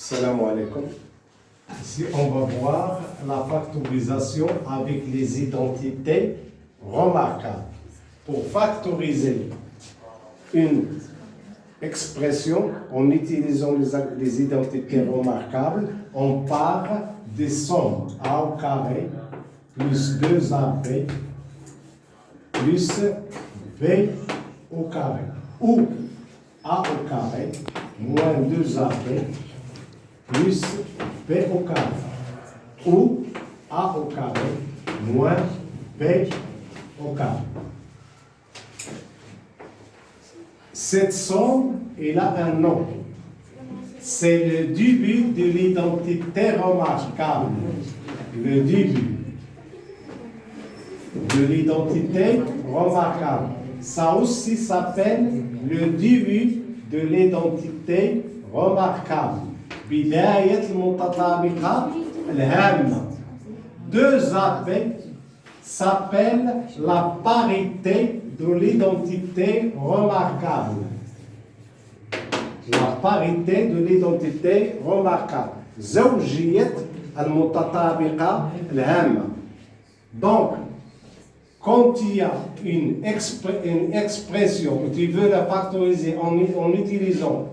Salam alaikum. Ici, on va voir la factorisation avec les identités remarquables. Pour factoriser une expression en utilisant les identités remarquables, on part des sommes a au carré plus 2ab plus b au carré, ou a au carré moins 2ab plus b au carré, ou a au carré moins b au carré. Cette somme, elle a un nom. C'est le début de l'identité remarquable. Le début de l'identité remarquable. Ça aussi s'appelle le début de l'identité remarquable. بداية المتطابقة الهامة. 2AB s'appelle la parité de l'identité remarquable. La parité de l'identité remarquable. زوجية المتطابقة الهامة. Donc, quand il y a une expression où tu veux la factoriser en utilisant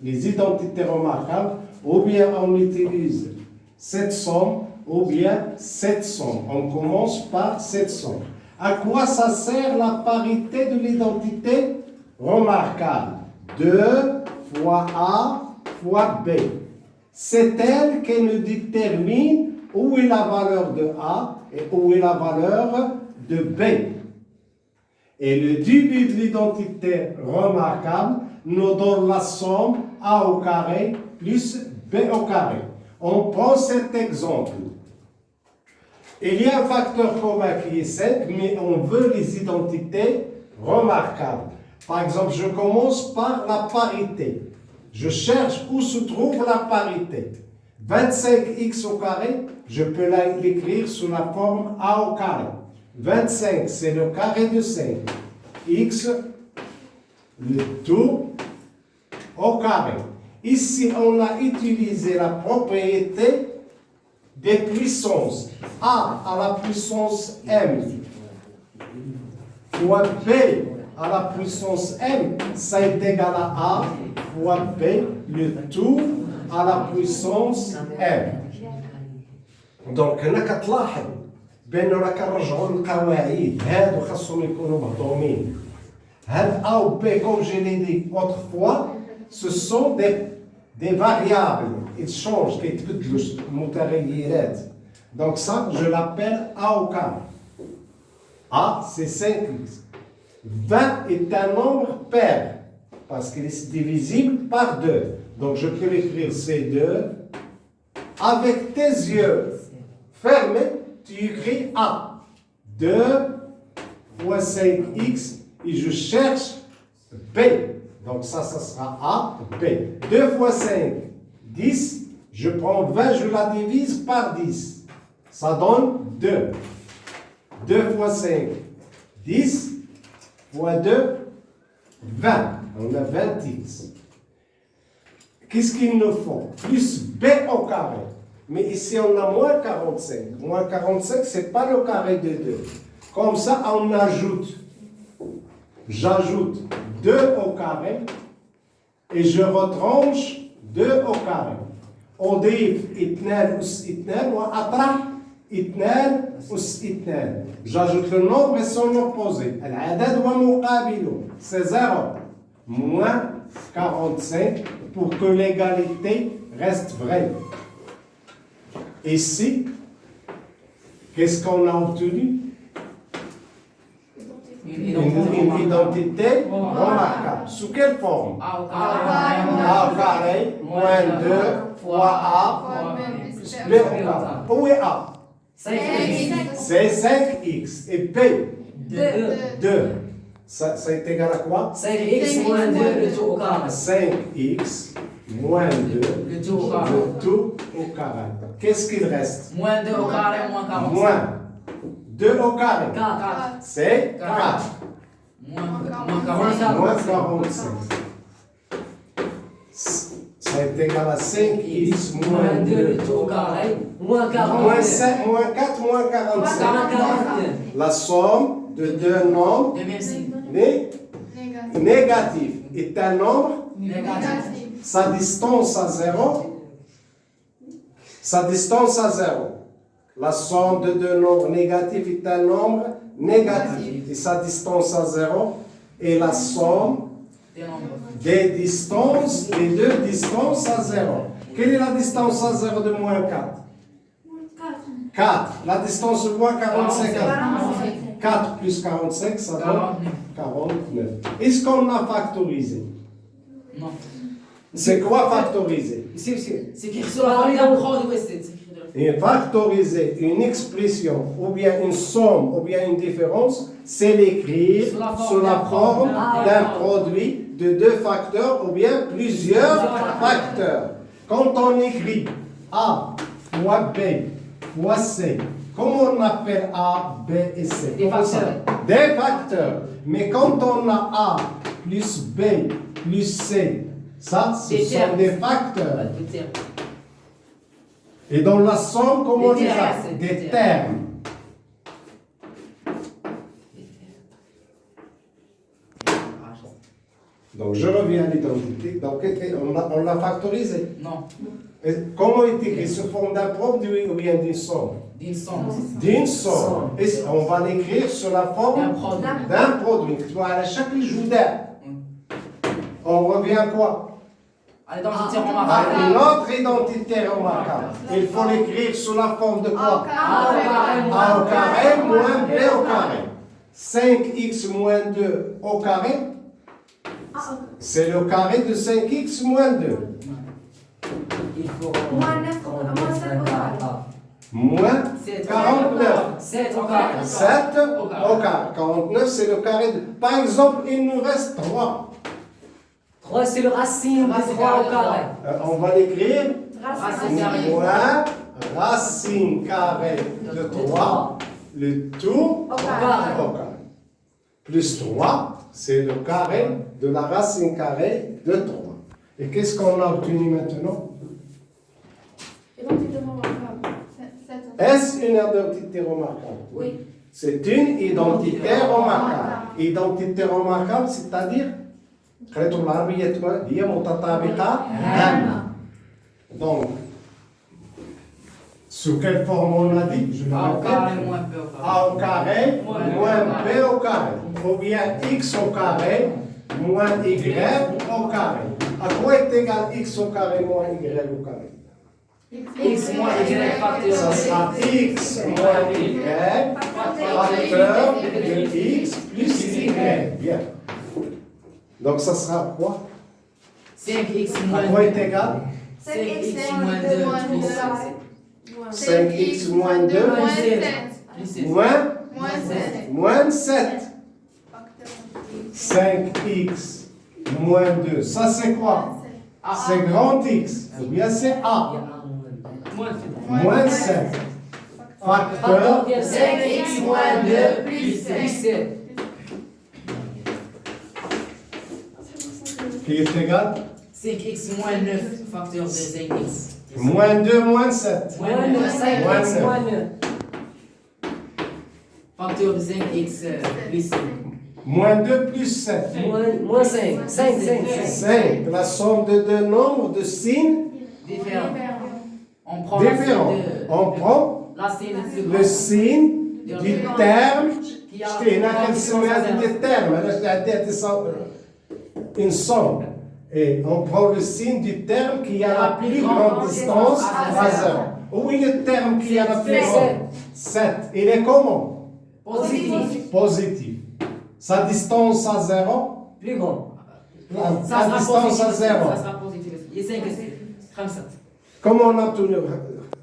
les identités remarquables, ou bien on utilise cette somme, ou bien cette somme. On commence par cette somme. À quoi ça sert la parité de l'identité remarquable? 2 fois A fois B. C'est elle qui nous détermine où est la valeur de A et où est la valeur de B. Et le début de l'identité remarquable nous donne la somme A au carré plus B au carré. On prend cet exemple. Il y a un facteur commun qui est 5, mais on veut les identités remarquables. Par exemple, je commence par la parité. Je cherche où se trouve la parité. 25x au carré, je peux l'écrire sous la forme A au carré. 25, c'est le carré de 5. X, le tout au carré. Ici, on a utilisé la propriété des puissances. A à la puissance m fois B à la puissance m, ça est égal à A fois B, le tout à la puissance m. Donc, هنا كتلاحظ بأنه راه كنرجعوا للقواعد هادو خاصهم يكونوا مهضومين. هاد A ou B, comme je l'ai dit autrefois, ce sont des variables. Ils changent, كيتبدلوا متغيرات. Donc ça, je l'appelle A au carré. A, c'est 5x. 20 est un nombre pair, parce qu'il est divisible par 2. Donc je peux l'écrire C2. Avec tes yeux fermés, tu écris A. 2 fois 5x, et je cherche B. Donc ça sera A, B. 2 fois 5, 10. Je prends 20, je la divise par 10. Ça donne 2. 2 fois 5, 10. Fois 2, 20. On a 20x. Qu'est-ce qu'il nous faut? Plus B au carré. Mais ici, on a moins 45. Moins 45, ce n'est pas le carré de 2. Comme ça, on ajoute. J'ajoute 2 au carré et je retranche 2 au carré. أضيف 2 أس 2 وأطرح 2 أس 2. J'ajoute le nombre et son opposé. العدد ومقابله. C'est 0. Moins 45 pour que l'égalité reste vraie. Ici, qu'est-ce qu'on a obtenu? Une identité remarquable. Sous quelle forme? A au carré moins 2 fois A plus B au carré. Où est A? C'est 5x. Et B? 2. Ça est égal à quoi? 5x moins 2, le tout au carré. 5x moins 2, Le tout au carré. le tout au carré. Qu'est-ce qu'il reste? Moins 2 au carré, moins 45. Moins 2 au carré. 4. C'est 4. Moins 45. Moins 45. Ça c'est égal à 5x moins 2. le tout au carré, moins 40. Moins 7, moins 4, moins 45. 49. La somme de deux nombres De même signe. négatifs est un nombre, Négatif. sa distance à 0. Sa distance à 0. La somme de deux nombres négatifs est un nombre négatif. Et sa distance à 0 est la somme Des nombres. des distances, des deux distances à 0. Quelle est la distance à 0 de moins 4? 4. La distance de moins 45 à 4 plus 45, ça donne 49. Est-ce qu'on a factorisé? Non. C'est quoi factoriser? Monsieur, monsieur. C'est écrit sur la formule d'un pro de Wested. C'est écrit de la- Et factoriser une expression, ou bien une somme, ou bien une différence, c'est l'écrire sous la forme d'un produit de deux facteurs, ou bien plusieurs facteurs. Quand on écrit A fois B fois C, comment on appelle A, B et C? Des Comment ça? facteurs. Des facteurs. Mais quand on a A plus B plus C, ça, ce Des sont termes. des facteurs. Deux termes. Et dans la somme, comment on Des dit ça? termes. Des termes. Donc, je reviens à l'identité. Donc, on l'a factorisé. Non. Et comment est écrit sous forme d'un produit ou bien d'une somme? D'une somme. D'une somme. Et on va l'écrire sous la D'un forme produit. d'un produit. Tu vois, à chaque jour d'air. On revient à quoi? À l'identité À remarquable. une autre identité remarquable. Il faut l'écrire sous la forme de quoi? A au carré moins B au carré. 5x moins 2 au carré, c'est le carré de 5x moins 2. Il faut. Moins 9, moins 7 au carré. Moins 7. 49. 7 au carré. 7 au carré. 49, c'est le carré de... Par exemple, il nous reste 3. 3, c'est le racine de 3 au carré. On va l'écrire Racine carrée. moins racine carrée de 3, le tout Au au carré. carré. Plus 3, c'est le carré de la racine carrée de 3. Et qu'est-ce qu'on a obtenu maintenant? Identité remarquable. Est-ce une identité remarquable? Oui. C'est une identité remarquable. Identité remarquable, c'est-à-dire قريتوا بالعربية هي متطابقة هامة. Donc, sous quelle forme on a dit? Je le A au carré répète. moins B au carré. A au carré moins B au carré. Ou bien x au carré moins y au carré. À quoi est égal x au carré moins y au carré? X moins Y facteur. Ça sera x moins y facteur de x plus y. Bien. Donc ça sera quoi? 5x À moins quoi 2. est égal? 5x moins 2 plus 5x moins 2 plus 7. moins 7. 5x moins 2. Ça c'est quoi? C'est grand X. Ou bien c'est A. Moins 7. Facteur 5x moins 2 plus 7. qui est égal 5x moins 9 facteur de 5x. moins 2 moins 7. Moins 9, 5x moins 9. Facteur de 5x plus 7. Moins 2 plus 7. Moins 5. 5. 5. La somme de deux nombres de signes Différent. On prend la différents. signe de- On prend la signe plus le grande. signe du terme. Qui a Je t'ai des termes. Une somme. Et on prend le signe du terme qui a la plus grande distance à 0. Où est le terme qui a la plus grande? 7. Il est comment? Positif. Positif. Sa distance à 0? Plus grand. La Ça sera distance positif. à 0. Ça sera positif. Il y a 5 comme ça. Comment on a obtenu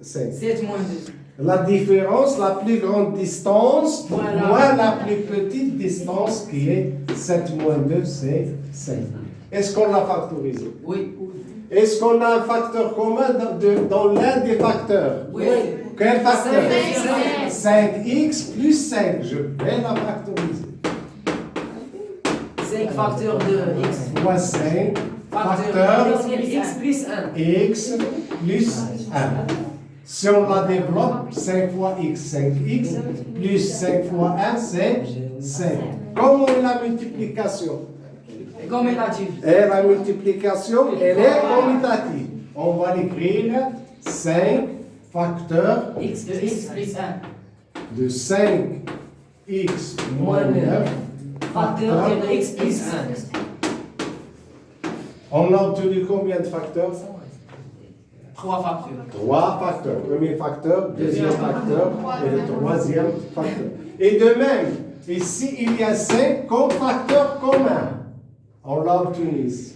5? 7 moins 2. La différence, la plus grande distance, Voilà. moins la plus petite distance qui est 7 moins 2, c'est 5. Est-ce qu'on l'a factorisé? Oui. Est-ce qu'on a un facteur commun dans l'un des facteurs? Oui. Quel facteur? 5. 5x plus 5. Je vais la factoriser. 5 facteurs de x. Moins 5 facteur x plus 1. x plus 1. Si on la développe, 5 fois x, 5x, plus 5 fois 1, c'est 5. Comment est la multiplication? Commutatif. Et la multiplication, elle est commutative. On va l'écrire 5 facteur X De x plus 1. de 5x moins 9 Facteur de x plus 1. On a obtenu combien de facteurs? 3 facteurs. 3 facteurs. Premier facteur, deuxième facteur et le troisième facteur. Et de même, ici, il y a 5 comme facteurs communs. On l'a obtenu ici.